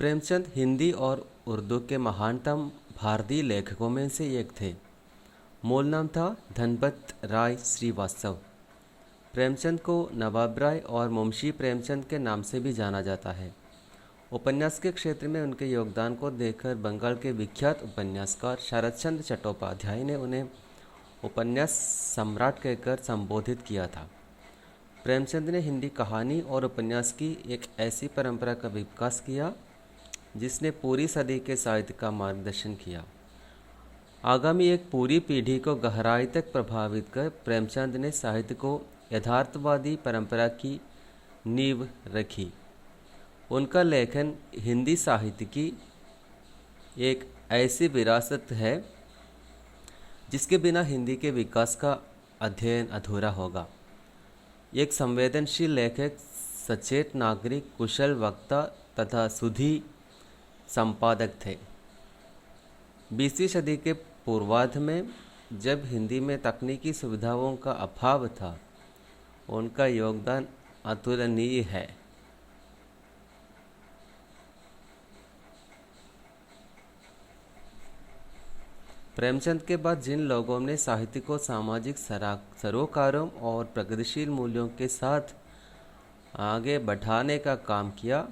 प्रेमचंद हिंदी और उर्दू के महानतम भारतीय लेखकों में से एक थे। मूल नाम था धनपत राय श्रीवास्तव। प्रेमचंद को नवाब राय और मुंशी प्रेमचंद के नाम से भी जाना जाता है। उपन्यास के क्षेत्र में उनके योगदान को देखकर बंगाल के विख्यात उपन्यासकार शरतचंद्र चट्टोपाध्याय ने उन्हें उपन्यास सम्राट कहकर संबोधित किया था। प्रेमचंद ने हिंदी कहानी और उपन्यास की एक ऐसी परंपरा का विकास किया जिसने पूरी सदी के साहित्य का मार्गदर्शन किया। आगामी एक पूरी पीढ़ी को गहराई तक प्रभावित कर प्रेमचंद ने साहित्य को यथार्थवादी परंपरा की नींव रखी। उनका लेखन हिंदी साहित्य की एक ऐसी विरासत है जिसके बिना हिंदी के विकास का अध्ययन अधूरा होगा। एक संवेदनशील लेखक, सचेत नागरिक, कुशल वक्ता तथा सुधी संपादक थे। 20वीं सदी के पूर्वार्ध में जब हिंदी में तकनीकी सुविधाओं का अभाव था, उनका योगदान अतुलनीय है। प्रेमचंद के बाद जिन लोगों ने साहित्य को सामाजिक सरोकारों और प्रगतिशील मूल्यों के साथ आगे बढ़ाने का काम किया,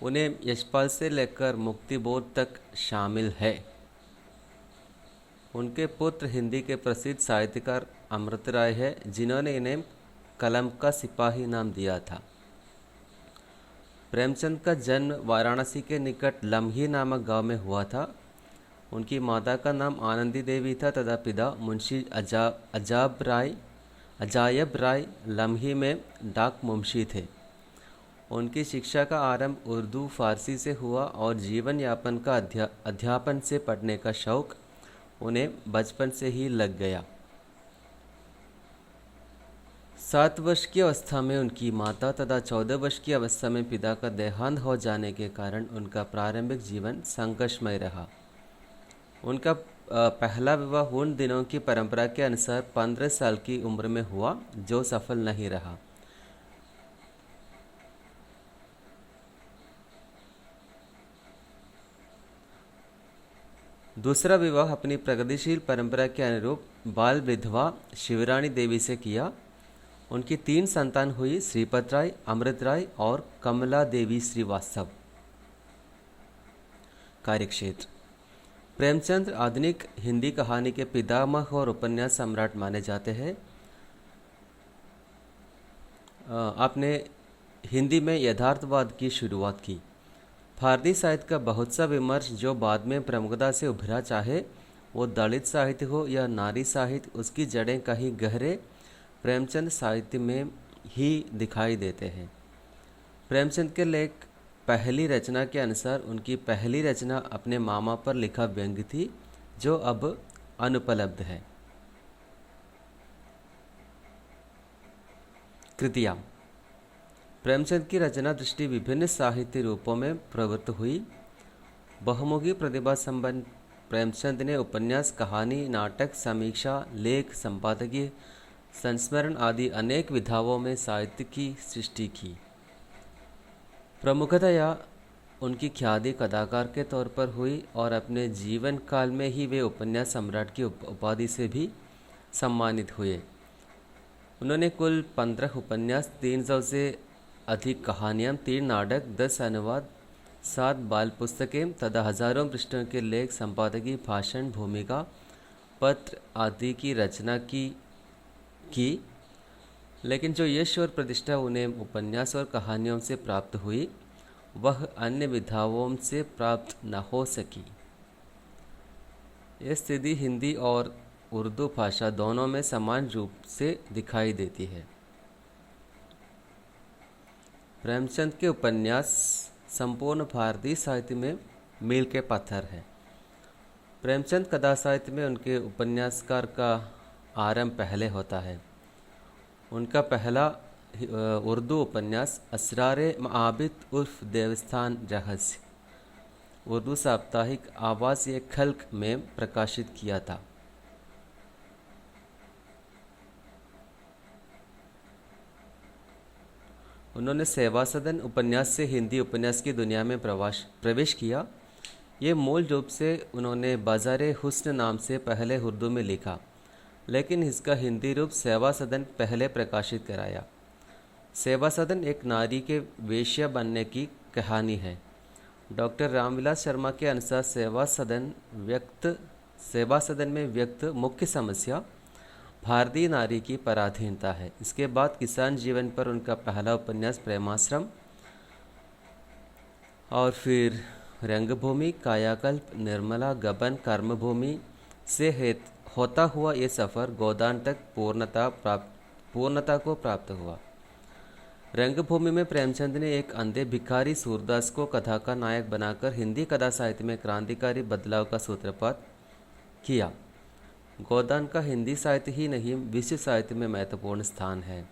उन्हें यशपाल से लेकर मुक्तिबोध तक शामिल है। उनके पुत्र हिंदी के प्रसिद्ध साहित्यकार अमृत राय है, जिन्होंने इन्हें कलम का सिपाही नाम दिया था। प्रेमचंद का जन्म वाराणसी के निकट लम्ही नामक गांव में हुआ था। उनकी माता का नाम आनंदी देवी था तथा पिता मुंशी अजायब राय लम्ही में डाक मुंशी थे। उनकी शिक्षा का आरंभ उर्दू फारसी से हुआ और जीवन यापन का अध्यापन से पढ़ने का शौक उन्हें बचपन से ही लग गया। 7 वर्ष की अवस्था में उनकी माता तथा 14 वर्ष की अवस्था में पिता का देहांत हो जाने के कारण उनका प्रारंभिक जीवन संघर्षमय रहा। उनका पहला विवाह उन दिनों की परंपरा के अनुसार 15 साल की उम्र में हुआ, जो सफल नहीं रहा। दूसरा विवाह अपनी प्रगतिशील परंपरा के अनुरूप बाल विधवा शिवरानी देवी से किया। उनकी 3 संतान हुई, श्रीपत राय, अमृत राय और कमला देवी श्रीवास्तव। कार्यक्षेत्र: प्रेमचंद आधुनिक हिंदी कहानी के पितामह और उपन्यास सम्राट माने जाते हैं। आपने हिंदी में यथार्थवाद की शुरुआत की। भारतीय साहित्य का बहुत सा विमर्श जो बाद में प्रमुखता से उभरा, चाहे वो दलित साहित्य हो या नारी साहित्य, उसकी जड़ें कहीं गहरे प्रेमचंद साहित्य में ही दिखाई देते हैं। प्रेमचंद के लेख पहली रचना के अनुसार उनकी पहली रचना अपने मामा पर लिखा व्यंग्य थी, जो अब अनुपलब्ध है। कृतियाँ: प्रेमचंद की रचना दृष्टि विभिन्न साहित्य रूपों में प्रवृत्त हुई। बहुमुखी प्रतिभा संपन्न प्रेमचंद ने उपन्यास, कहानी, नाटक, समीक्षा, लेख, संपादकीय, संस्मरण आदि अनेक विधाओं में साहित्य की सृष्टि की। प्रमुखतया उनकी ख्याति कथाकार के तौर पर हुई और अपने जीवन काल में ही वे उपन्यास सम्राट की उपाधि से भी सम्मानित हुए। उन्होंने कुल 15 उपन्यास, 300 से अधिक कहानियाँ, 3 नाटक, 10 अनुवाद, 7 बाल पुस्तकें तथा हजारों पृष्ठों के लेख, संपादकीय, भाषण, भूमिका, पत्र आदि की रचना की। लेकिन जो यश और प्रतिष्ठा उन्हें उपन्यास और कहानियों से प्राप्त हुई, वह अन्य विधाओं से प्राप्त न हो सकी। यह स्थिति हिंदी और उर्दू भाषा दोनों में समान रूप से दिखाई देती है। प्रेमचंद के उपन्यास संपूर्ण भारतीय साहित्य में मील के पत्थर है। प्रेमचंद कथा साहित्य में उनके उपन्यासकार का आरंभ पहले होता है। उनका पहला उर्दू उपन्यास असरारे मआबिद उर्फ देवस्थान रहस्य उर्दू साप्ताहिक आवाज़ खल्क में प्रकाशित किया था। उन्होंने सेवा सदन उपन्यास से हिंदी उपन्यास की दुनिया में प्रवेश किया। ये मूल रूप से उन्होंने बाज़ार हुस्न नाम से पहले उर्दू में लिखा, लेकिन इसका हिंदी रूप सेवा सदन पहले प्रकाशित कराया। सेवा सदन एक नारी के वेश्या बनने की कहानी है। डॉक्टर रामविलास शर्मा के अनुसार सेवा सदन में व्यक्त मुख्य समस्या भारतीय नारी की पराधीनता है। इसके बाद किसान जीवन पर उनका पहला उपन्यास प्रेमाश्रम, और फिर रंगभूमि, कायाकल्प, निर्मला, गबन, कर्मभूमि से होता हुआ ये सफ़र गोदान तक पूर्णता को प्राप्त हुआ। रंगभूमि में प्रेमचंद ने एक अंधे भिखारी सूरदास को कथा का नायक बनाकर हिंदी कथा साहित्य में क्रांतिकारी बदलाव का सूत्रपात किया। गोदान का हिंदी साहित्य ही नहीं, विश्व साहित्य में महत्वपूर्ण स्थान है।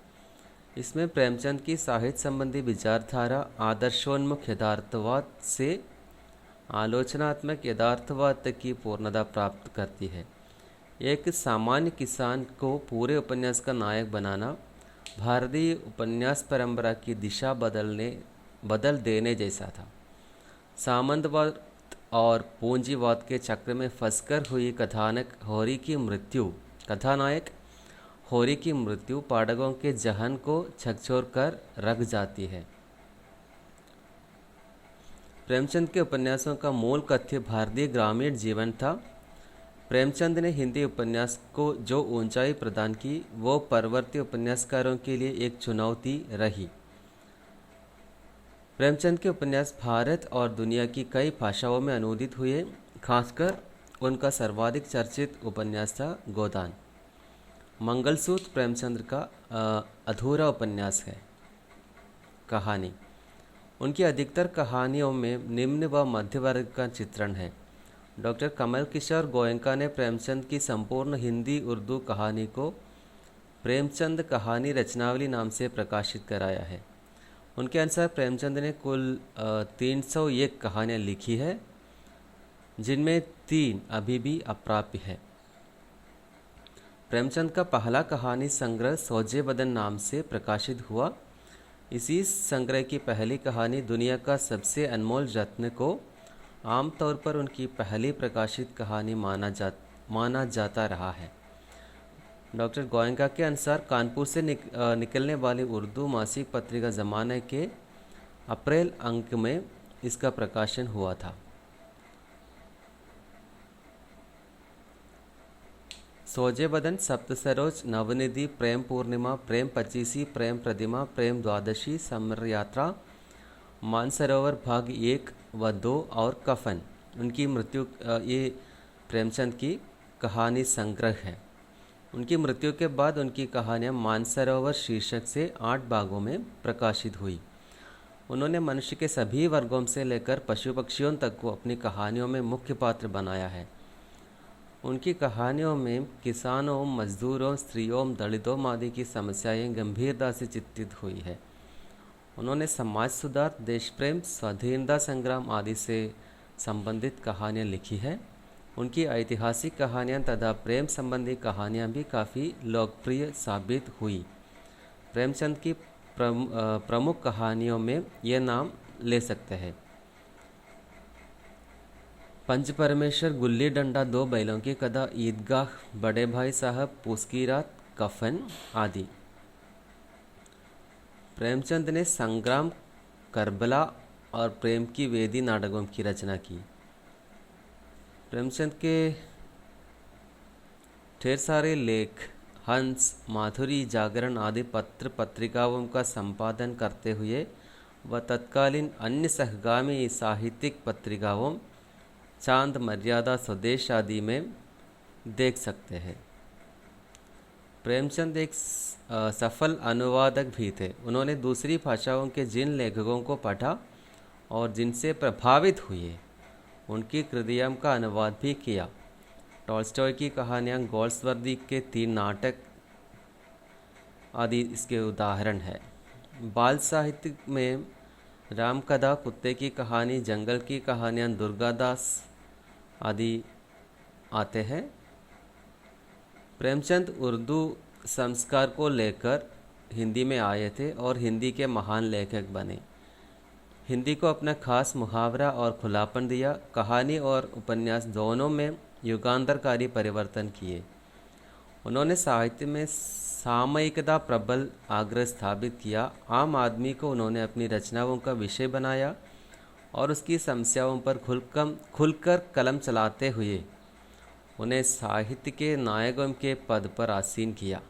इसमें प्रेमचंद की साहित्य संबंधी विचारधारा आदर्शोन्मुख यथार्थवाद से आलोचनात्मक यथार्थवाद तक की पूर्णता प्राप्त करती है। एक सामान्य किसान को पूरे उपन्यास का नायक बनाना भारतीय उपन्यास परंपरा की दिशा बदल देने जैसा था। सामंतवाद और पूंजीवाद के चक्र में फंसकर हुई कथानायक होरी की मृत्यु पाठकों के जहन को झकझोर कर रख जाती है। प्रेमचंद के उपन्यासों का मूल कथ्य भारतीय ग्रामीण जीवन था। प्रेमचंद ने हिंदी उपन्यास को जो ऊंचाई प्रदान की, वो परवर्ती उपन्यासकारों के लिए एक चुनौती रही। प्रेमचंद के उपन्यास भारत और दुनिया की कई भाषाओं में अनुदित हुए। खासकर उनका सर्वाधिक चर्चित उपन्यास था गोदान। मंगलसूत्र प्रेमचंद का अधूरा उपन्यास है। कहानी, उनकी अधिकतर कहानियों में निम्न व मध्य वर्ग का चित्रण है। डॉक्टर कमल किशोर गोयनका ने प्रेमचंद की संपूर्ण हिंदी उर्दू कहानी को प्रेमचंद कहानी रचनावली नाम से प्रकाशित कराया है। उनके अनुसार प्रेमचंद ने कुल 301 कहानियाँ लिखी है, जिनमें 3 अभी भी अप्राप्य है। प्रेमचंद का पहला कहानी संग्रह सौजे बदन नाम से प्रकाशित हुआ। इसी संग्रह की पहली कहानी दुनिया का सबसे अनमोल रत्न को आमतौर पर उनकी पहली प्रकाशित कहानी माना जाता रहा है। डॉक्टर गोयनका के अनुसार कानपुर से निकलने वाली उर्दू मासिक पत्रिका ज़माने के अप्रैल अंक में इसका प्रकाशन हुआ था। सोजे बदन, सप्त सरोज, नवनिधि, प्रेम पूर्णिमा, प्रेम पचीसी, प्रेम प्रतिमा, प्रेम द्वादशी, समर यात्रा, मानसरोवर भाग 1 व 2 और कफन उनकी मृत्यु ये प्रेमचंद की कहानी संग्रह है। उनकी मृत्यु के बाद उनकी कहानियाँ मानसरोवर शीर्षक से 8 भागों में प्रकाशित हुई। उन्होंने मनुष्य के सभी वर्गों से लेकर पशु पक्षियों तक को अपनी कहानियों में मुख्य पात्र बनाया है। उनकी कहानियों में किसानों, मजदूरों, स्त्रियों, दलितों आदि की समस्याएं गंभीरता से चित्रित हुई है। उन्होंने समाज सुधार, देश प्रेम, स्वाधीनता संग्राम आदि से संबंधित कहानियाँ लिखी हैं। उनकी ऐतिहासिक कहानियाँ तथा प्रेम संबंधी कहानियाँ भी काफ़ी लोकप्रिय साबित हुई। प्रेमचंद की प्रमुख कहानियों में ये नाम ले सकते हैं: पंच परमेश्वर, गुल्ली डंडा, 2 बैलों की कथा, ईदगाह, बड़े भाई साहब, पूस की रात, कफन आदि। प्रेमचंद ने संग्राम, करबला और प्रेम की वेदी नाटकों की रचना की। प्रेमचंद के ढेर सारे लेख हंस, माधुरी, जागरण आदि पत्र पत्रिकाओं का संपादन करते हुए वह तत्कालीन अन्य सहगामी साहित्यिक पत्रिकाओं चांद, मर्यादा, स्वदेश आदि में देख सकते हैं। प्रेमचंद एक सफल अनुवादक भी थे। उन्होंने दूसरी भाषाओं के जिन लेखकों को पढ़ा और जिनसे प्रभावित हुए, उनकी कृतियों का अनुवाद भी किया। टॉल्स्टॉय की कहानियाँ, गोल्सवर्दी के 3 नाटक आदि इसके उदाहरण है। बाल साहित्य में रामकथा, कुत्ते की कहानी, जंगल की कहानियाँ, दुर्गादास आदि आते हैं। प्रेमचंद उर्दू संस्कार को लेकर हिंदी में आए थे और हिंदी के महान लेखक बने। हिंदी को अपना खास मुहावरा और खुलापन दिया। कहानी और उपन्यास दोनों में युगांतरकारी परिवर्तन किए। उन्होंने साहित्य में सामयिकता प्रबल आग्रह स्थापित किया। आम आदमी को उन्होंने अपनी रचनाओं का विषय बनाया और उसकी समस्याओं पर खुलकर कलम चलाते हुए उन्हें साहित्य के नायकों के पद पर आसीन किया।